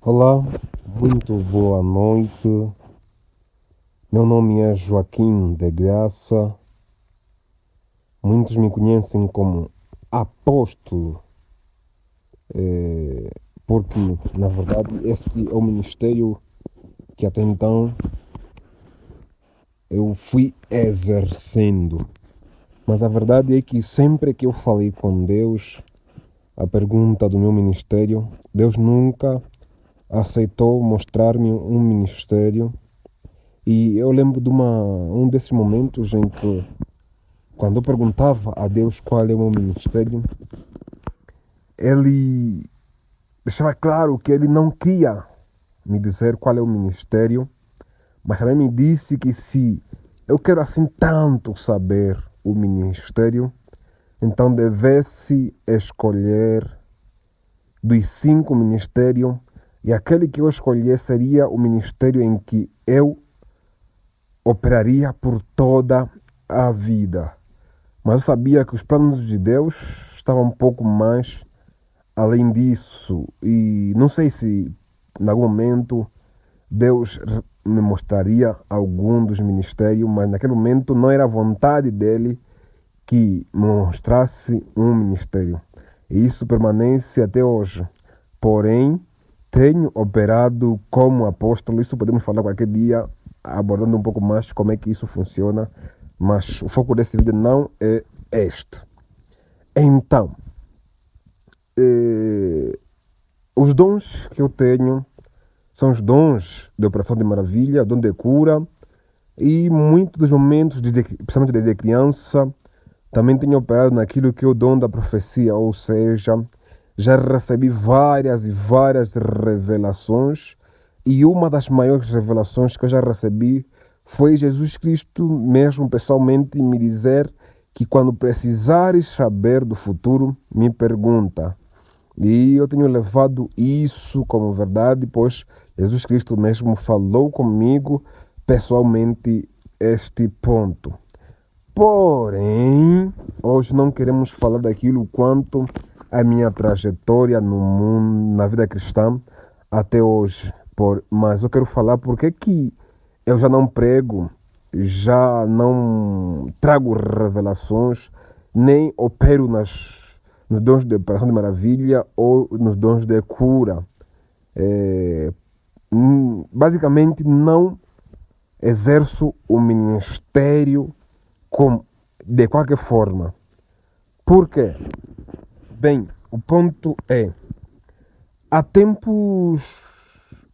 Olá, muito boa noite. Meu nome é Joaquim de Graça. Muitos me conhecem como Apóstolo, porque, na verdade, este é o ministério que até então eu fui exercendo. Mas a verdade é que sempre que eu falei com Deus, a pergunta do meu ministério, Deus nunca aceitou mostrar-me um ministério. E eu lembro de um desses momentos em que, quando eu perguntava a Deus qual é o meu ministério, ele deixava claro que ele não queria me dizer qual é o ministério, mas também me disse que se eu quero assim tanto saber o ministério, então devesse escolher dos 5 ministérios, e aquele que eu escolher seria o ministério em que eu operaria por toda a vida. Mas eu sabia que os planos de Deus estavam um pouco mais além disso. E não sei se em algum momento Deus me mostraria algum dos ministérios, mas naquele momento não era a vontade dele que me mostrasse um ministério. E isso permanece até hoje. Porém, tenho operado como apóstolo. Isso podemos falar qualquer dia, abordando um pouco mais como é que isso funciona. Mas o foco desse vídeo não é este. Então, os dons que eu tenho são os dons de operação de maravilha, dom de cura, e muitos dos momentos, principalmente desde criança, também tenho operado naquilo que é o dom da profecia, ou seja, já recebi várias e várias revelações, e uma das maiores revelações que eu já recebi foi Jesus Cristo mesmo pessoalmente me dizer que quando precisares saber do futuro, me pergunta. E eu tenho levado isso como verdade, pois Jesus Cristo mesmo falou comigo pessoalmente este ponto. Porém, hoje não queremos falar daquilo quanto a minha trajetória no mundo, na vida cristã até hoje. Mas eu quero falar porque que eu já não prego, já não trago revelações, nem opero nos dons de operação de maravilha ou nos dons de cura. É, Basicamente, não exerço o ministério de qualquer forma. Por quê? Bem, o ponto é, há tempos,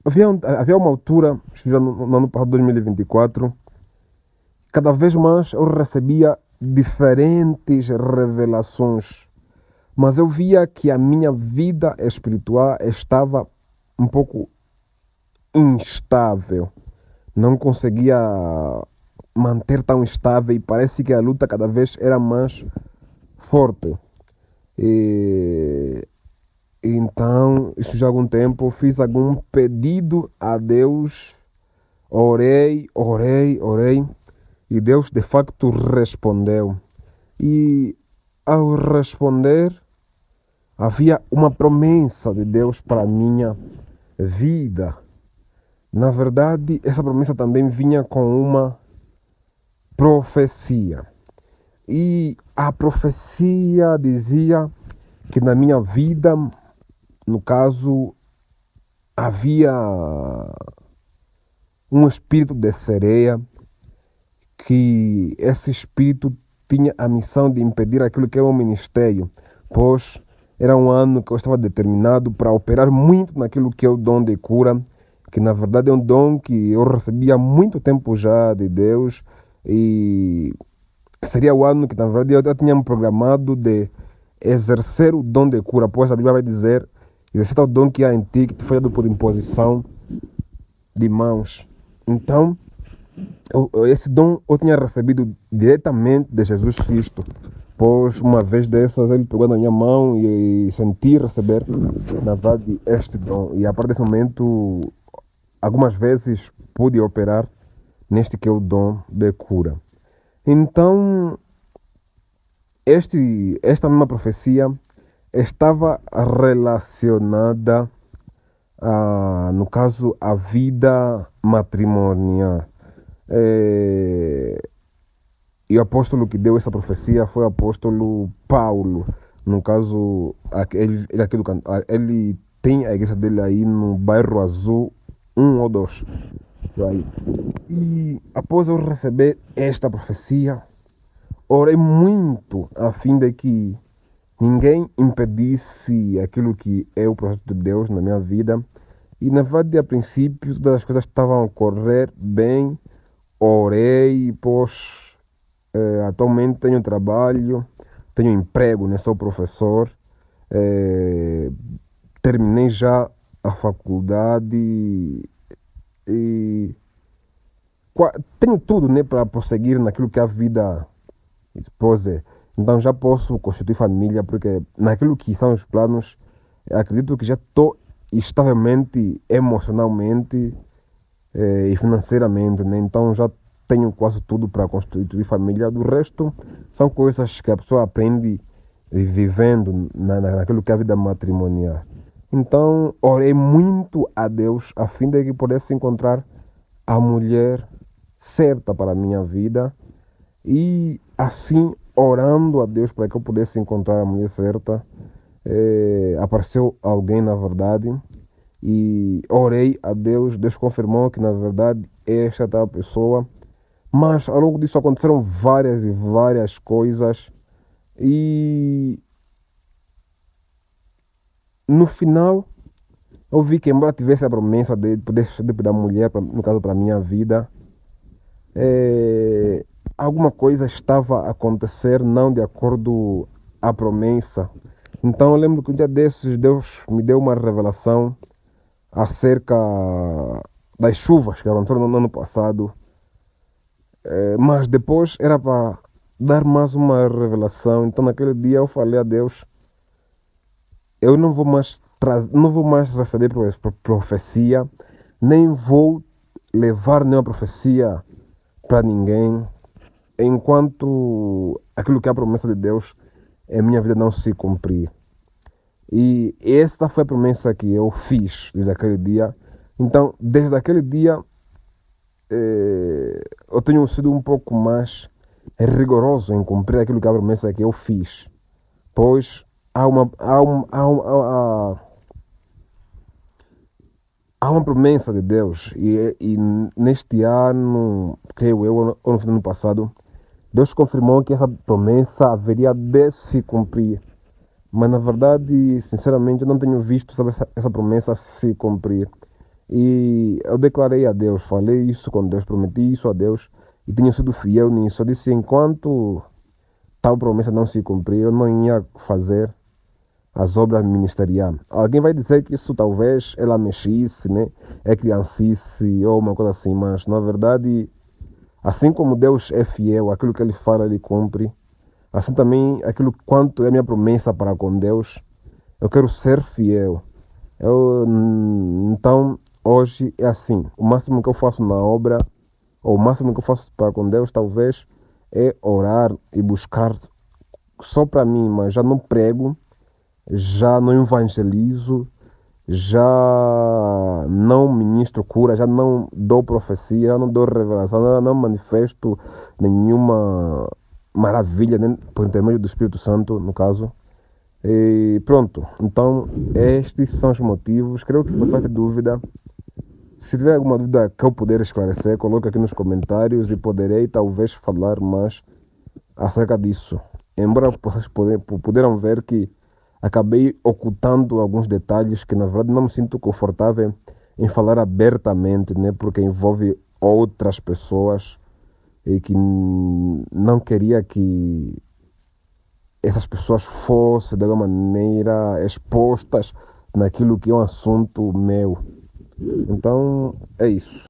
havia uma altura, no ano passado, 2024, cada vez mais eu recebia diferentes revelações, mas eu via que a minha vida espiritual estava um pouco instável. Não conseguia manter tão estável e parece que a luta cada vez era mais forte. E, então, isso já há algum tempo, fiz algum pedido a Deus, orei, e Deus de facto respondeu. E ao responder, havia uma promessa de Deus para a minha vida. Na verdade, essa promessa também vinha com uma profecia. E a profecia dizia que na minha vida, no caso, havia um espírito de sereia, que esse espírito tinha a missão de impedir aquilo que é o ministério, pois era um ano que eu estava determinado para operar muito naquilo que é o dom de cura, que na verdade é um dom que eu recebi há muito tempo já de Deus, e seria o ano que na verdade eu tinha me programado de exercer o dom de cura, pois a Bíblia vai dizer: exercita o dom que há em ti, que te foi dado por imposição de mãos. Então, esse dom eu tinha recebido diretamente de Jesus Cristo, pois uma vez dessas ele pegou na minha mão e senti receber, na verdade, este dom. E a partir desse momento, algumas vezes pude operar neste que é o dom de cura. Então, esta mesma profecia estava relacionada no caso, a vida matrimonial. E o apóstolo que deu essa profecia foi o apóstolo Paulo. No caso, ele, aqui ele tem a igreja dele aí no bairro Azul 1 ou 2. Aí. E após eu receber esta profecia, orei muito a fim de que ninguém impedisse aquilo que é o projeto de Deus na minha vida. E na verdade, a princípio, todas as coisas estavam a correr bem. Orei, pois atualmente tenho trabalho, tenho emprego, né? Sou professor. eh, Terminei já a faculdade e tenho tudo, né, para prosseguir naquilo que é a vida esposa. Então já posso constituir família, porque naquilo que são os planos, acredito que já estou estavelmente, emocionalmente e financeiramente, né? Então já tenho quase tudo para constituir família. Do resto, são coisas que a pessoa aprende vivendo naquilo que é a vida matrimonial. Então, orei muito a Deus a fim de que pudesse encontrar a mulher certa para a minha vida. E assim, orando a Deus para que eu pudesse encontrar a mulher certa, apareceu alguém na verdade. E orei a Deus, Deus confirmou que na verdade esta é a pessoa. Mas ao longo disso aconteceram várias e várias coisas. E no final eu vi que, embora tivesse a promessa de poder da mulher, no caso para a minha vida, eh, alguma coisa estava a acontecer não de acordo à promessa. Então eu lembro que um dia desses Deus me deu uma revelação acerca das chuvas que aconteceram no ano passado. Mas depois era para dar mais uma revelação. Então naquele dia eu falei a Deus, eu não vou mais receber profecia, nem vou levar nenhuma profecia para ninguém, enquanto aquilo que é a promessa de Deus em minha vida não se cumprir. E essa foi a promessa que eu fiz desde aquele dia. Então, desde aquele dia, eu tenho sido um pouco mais rigoroso em cumprir aquilo que é a promessa que eu fiz. Pois há uma promessa de Deus. E neste ano, creio eu, ou no ano passado, Deus confirmou que essa promessa haveria de se cumprir. Mas na verdade, sinceramente, eu não tenho visto essa promessa se cumprir. E eu declarei a Deus, falei isso com Deus, prometi isso a Deus e tenho sido fiel nisso. Eu disse, enquanto tal promessa não se cumprir, eu não ia fazer as obras ministeriais. Alguém vai dizer que isso talvez ela mexisse, né? É criancice ou uma coisa assim, mas na verdade, assim como Deus é fiel, aquilo que Ele fala, Ele cumpre. Assim também, aquilo quanto é a minha promessa para com Deus, eu quero ser fiel. Então, hoje é assim. O máximo que eu faço na obra, ou o máximo que eu faço para com Deus, talvez, é orar e buscar só para mim, mas já não prego, já não evangelizo, já não ministro cura, já não dou profecia, já não dou revelação, já não manifesto nenhuma maravilha, né, por intermédio do Espírito Santo, no caso. E pronto, então estes são os motivos. Creio que você vai ter dúvida. Se tiver alguma dúvida que eu puder esclarecer, coloque aqui nos comentários e poderei talvez falar mais acerca disso. Embora vocês puderam ver que acabei ocultando alguns detalhes que na verdade não me sinto confortável em falar abertamente, né, porque envolve outras pessoas e que não queria que essas pessoas fossem de alguma maneira expostas naquilo que é um assunto meu. Então é isso.